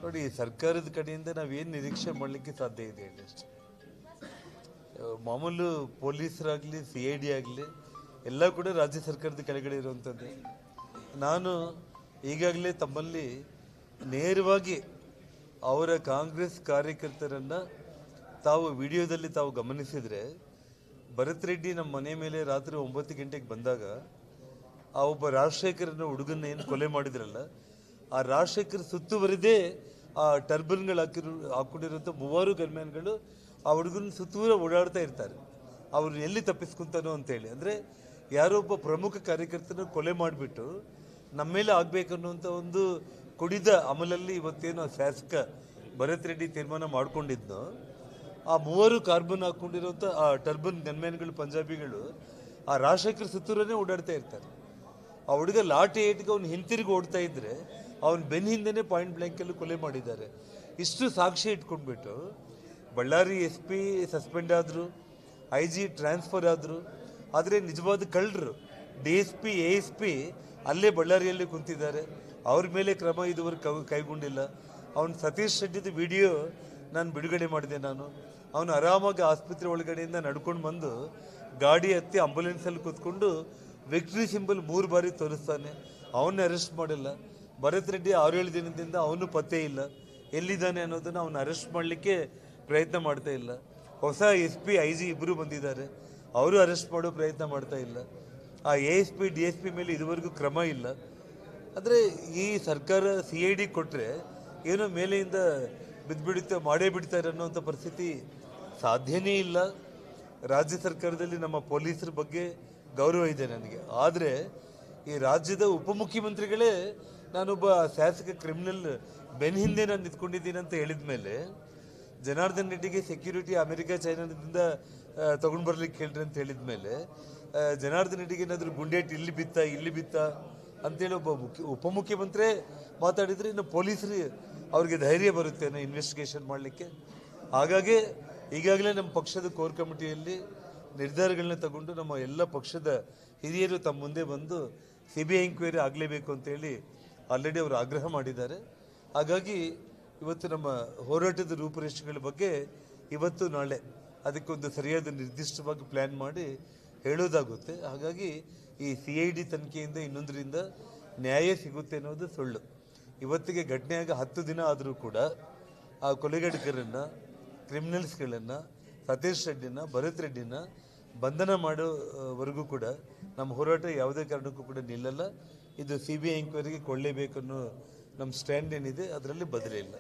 ನೋಡಿ, ಸರ್ಕಾರದ ಕಡೆಯಿಂದ ನಾವೇನು ನಿರೀಕ್ಷೆ ಮಾಡಲಿಕ್ಕೆ ಸಾಧ್ಯ ಇದೆ ಹೇಳಿ ಅಷ್ಟೇ. ಮಾಮೂಲು ಪೊಲೀಸರಾಗಲಿ, CID ಆಗಲಿ ಎಲ್ಲ ಕೂಡ ರಾಜ್ಯ ಸರ್ಕಾರದ ಕೆಳಗಡೆ ಇರುವಂಥದ್ದು. ನಾನು ಈಗಾಗಲೇ ತಮ್ಮಲ್ಲಿ ನೇರವಾಗಿ ಅವರ ಕಾಂಗ್ರೆಸ್ ಕಾರ್ಯಕರ್ತರನ್ನು ತಾವು ವಿಡಿಯೋದಲ್ಲಿ ತಾವು ಗಮನಿಸಿದರೆ, ಭರತ್ ರೆಡ್ಡಿ ನಮ್ಮ ಮನೆ ಮೇಲೆ ರಾತ್ರಿ 9 ಗಂಟೆಗೆ ಬಂದಾಗ ಆ ಒಬ್ಬ ರಾಜಶೇಖರನ ಹುಡುಗನ ಏನು ಕೊಲೆ ಮಾಡಿದ್ರಲ್ಲ, ಆ ರಾಜಶೇಖರ್ ಸುತ್ತುವರಿದೇ ಆ ಟರ್ಬನ್ಗಳು ಹಾಕೊಂಡಿರುವಂಥ 3 ಗನ್ಮ್ಯಾನ್ಗಳು ಆ ಹುಡುಗನ ಸುತ್ತೂರ ಓಡಾಡ್ತಾ ಇರ್ತಾರೆ. ಅವರು ಎಲ್ಲಿ ತಪ್ಪಿಸ್ಕೊಂತಾನೋ ಅಂತೇಳಿ. ಅಂದರೆ ಯಾರೋ ಒಬ್ಬ ಪ್ರಮುಖ ಕಾರ್ಯಕರ್ತನ ಕೊಲೆ ಮಾಡಿಬಿಟ್ಟು ನಮ್ಮ ಮೇಲೆ ಆಗಬೇಕನ್ನುವಂಥ ಒಂದು ಕುಡಿದ ಅಮಲಲ್ಲಿ ಇವತ್ತೇನು ಶಾಸಕ ಭರತ್ ರೆಡ್ಡಿ ತೀರ್ಮಾನ ಮಾಡ್ಕೊಂಡಿದ್ನೋ, ಆ 3 ಕಾರ್ಬನ್ ಹಾಕ್ಕೊಂಡಿರುವಂಥ ಆ ಟರ್ಬನ್ ಗನ್ಮ್ಯಾನ್ಗಳು, ಪಂಜಾಬಿಗಳು ಆ ರಾಜಶೇಖರ್ ಸುತ್ತೂರನೇ ಓಡಾಡ್ತಾ ಇರ್ತಾರೆ. ಆ ಹುಡುಗ ಲಾಠಿ ಏಟ್ಗೆ ಅವ್ನು ಹಿಂತಿರುಗಿ ಓಡ್ತಾ ಇದ್ರೆ ಅವನ ಬೆನ್ನ ಹಿಂದೆನೇ ಪಾಯಿಂಟ್ ಬ್ಲ್ಯಾಂಕಲ್ಲಿ ಕೊಲೆ ಮಾಡಿದ್ದಾರೆ. ಇಷ್ಟು ಸಾಕ್ಷಿ ಇಟ್ಕೊಂಡ್ಬಿಟ್ಟು ಬಳ್ಳಾರಿ SP ಸಸ್ಪೆಂಡ್ ಆದರು, IG ಟ್ರಾನ್ಸ್ಫರ್ ಆದರು. ಆದರೆ ನಿಜವಾದ ಕಳ್ಳರು DSP ASP ಅಲ್ಲೇ ಬಳ್ಳಾರಿಯಲ್ಲಿ ಕುಂತಿದ್ದಾರೆ. ಅವ್ರ ಮೇಲೆ ಕ್ರಮ ಇದುವರೆಗೆ ಕೈಗೊಂಡಿಲ್ಲ. ಅವನು ಸತೀಶ್ ರೆಡ್ಡಿದು ವಿಡಿಯೋ ನಾನು ಬಿಡುಗಡೆ ಮಾಡಿದೆ. ಅವನು ಆರಾಮಾಗಿ ಆಸ್ಪತ್ರೆ ಒಳಗಡೆಯಿಂದ ನಡ್ಕೊಂಡು ಬಂದು ಗಾಡಿ ಹತ್ತಿ ಆಂಬುಲೆನ್ಸಲ್ಲಿ ಕೂತ್ಕೊಂಡು ವಿಕ್ಟ್ರಿ ಸಿಂಬಲ್ 3 ಬಾರಿ ತೋರಿಸ್ತಾನೆ. ಅವನ್ನ ಅರೆಸ್ಟ್ ಮಾಡಿಲ್ಲ. ಭರತ್ ರೆಡ್ಡಿ 6-7 ದಿನದಿಂದ ಅವನು ಪತ್ತೆ ಇಲ್ಲ, ಎಲ್ಲಿದ್ದಾನೆ ಅನ್ನೋದನ್ನು ಅವನು ಅರೆಸ್ಟ್ ಮಾಡಲಿಕ್ಕೆ ಪ್ರಯತ್ನ ಮಾಡ್ತಾ ಇಲ್ಲ. ಹೊಸ SP IG ಇಬ್ಬರು ಬಂದಿದ್ದಾರೆ, ಅವರು ಅರೆಸ್ಟ್ ಮಾಡೋ ಪ್ರಯತ್ನ ಮಾಡ್ತಾ ಇಲ್ಲ. ಆ ASP DSP ಮೇಲೆ ಇದುವರೆಗೂ ಕ್ರಮ ಇಲ್ಲ. ಆದರೆ ಈ ಸರ್ಕಾರ CID ಕೊಟ್ಟರೆ ಏನೋ ಮೇಲೆಯಿಂದ ಬಿದ್ದುಬಿಡುತ್ತೆ, ಮಾಡೇ ಬಿಡ್ತಾರೆ ಅನ್ನೋಂಥ ಪರಿಸ್ಥಿತಿ ಸಾಧ್ಯನೇ ಇಲ್ಲ. ರಾಜ್ಯ ಸರ್ಕಾರದಲ್ಲಿ ನಮ್ಮ ಪೊಲೀಸರ ಬಗ್ಗೆ ಗೌರವ ಇದೆ ನನಗೆ. ಆದರೆ ಈ ರಾಜ್ಯದ ಉಪಮುಖ್ಯಮಂತ್ರಿಗಳೇ ನಾನೊಬ್ಬ ಶಾಸಕ ಕ್ರಿಮಿನಲ್ ಬೆನ್ ಹಿಂದೆ ನಾನು ನಿಂತ್ಕೊಂಡಿದ್ದೀನಿ ಅಂತ ಹೇಳಿದ ಮೇಲೆ, ಜನಾರ್ದನ್ ರೆಡ್ಡಿಗೆ ಸೆಕ್ಯೂರಿಟಿ ಅಮೆರಿಕ ಚೈನಾದಿಂದ ತೊಗೊಂಡು ಬರ್ಲಿಕ್ಕೆ ಹೇಳ್ರಿ ಅಂತ ಹೇಳಿದ ಮೇಲೆ, ಜನಾರ್ದನ್ ರೆಡ್ಡಿಗೆ ಏನಾದರೂ ಗುಂಡೇಟ್ ಇಲ್ಲಿ ಬಿತ್ತ ಅಂತೇಳಿ ಒಬ್ಬ ಉಪಮುಖ್ಯಮಂತ್ರಿ ಮಾತಾಡಿದರೆ ಇನ್ನು ಪೊಲೀಸರು ಅವ್ರಿಗೆ ಧೈರ್ಯ ಬರುತ್ತೇನೋ ಇನ್ವೆಸ್ಟಿಗೇಷನ್ ಮಾಡಲಿಕ್ಕೆ. ಹಾಗಾಗಿ ಈಗಾಗಲೇ ನಮ್ಮ ಪಕ್ಷದ ಕೋರ್ ಕಮಿಟಿಯಲ್ಲಿ ನಿರ್ಧಾರಗಳನ್ನ ತಗೊಂಡು ನಮ್ಮ ಎಲ್ಲ ಪಕ್ಷದ ಹಿರಿಯರು ತಮ್ಮ ಮುಂದೆ ಬಂದು CBI ಎಂಕ್ವೈರಿ ಆಗಲೇಬೇಕು ಅಂತೇಳಿ ಆಲ್ರೆಡಿ ಅವರು ಆಗ್ರಹ ಮಾಡಿದ್ದಾರೆ. ಹಾಗಾಗಿ ಇವತ್ತು ನಮ್ಮ ಹೋರಾಟದ ರೂಪುರೇಷೆಗಳ ಬಗ್ಗೆ ಇವತ್ತು ನಾಳೆ ಅದಕ್ಕೊಂದು ಸರಿಯಾದ ನಿರ್ದಿಷ್ಟವಾಗಿ ಪ್ಲ್ಯಾನ್ ಮಾಡಿ ಹೇಳೋದಾಗುತ್ತೆ. ಹಾಗಾಗಿ ಈ CID ತನಿಖೆಯಿಂದ ಇನ್ನೊಂದರಿಂದ ನ್ಯಾಯ ಸಿಗುತ್ತೆ ಅನ್ನೋದು ಸುಳ್ಳು. ಇವತ್ತಿಗೆ ಘಟನೆಯಾಗಿ 10 ದಿನ ಆದರೂ ಕೂಡ ಆ ಕೊಲೆಗಡಕರನ್ನು, ಕ್ರಿಮಿನಲ್ಸ್ಗಳನ್ನು, ಸತೀಶ್ ರೆಡ್ಡಿನ, ಭರತ್ ರೆಡ್ಡಿನ ಬಂಧನ ಮಾಡೋವರೆಗೂ ಕೂಡ ನಮ್ಮ ಹೋರಾಟ ಯಾವುದೇ ಕಾರಣಕ್ಕೂ ಕೂಡ ನಿಲ್ಲಲ್ಲ. ಇದು CBI ಎಂಕ್ವೈರಿಗೆ ಕೊಳ್ಳೇಬೇಕನ್ನೋ ನಮ್ಮ ಸ್ಟ್ಯಾಂಡ್ ಏನಿದೆ ಅದರಲ್ಲಿ ಬದಲಿಲ್ಲ.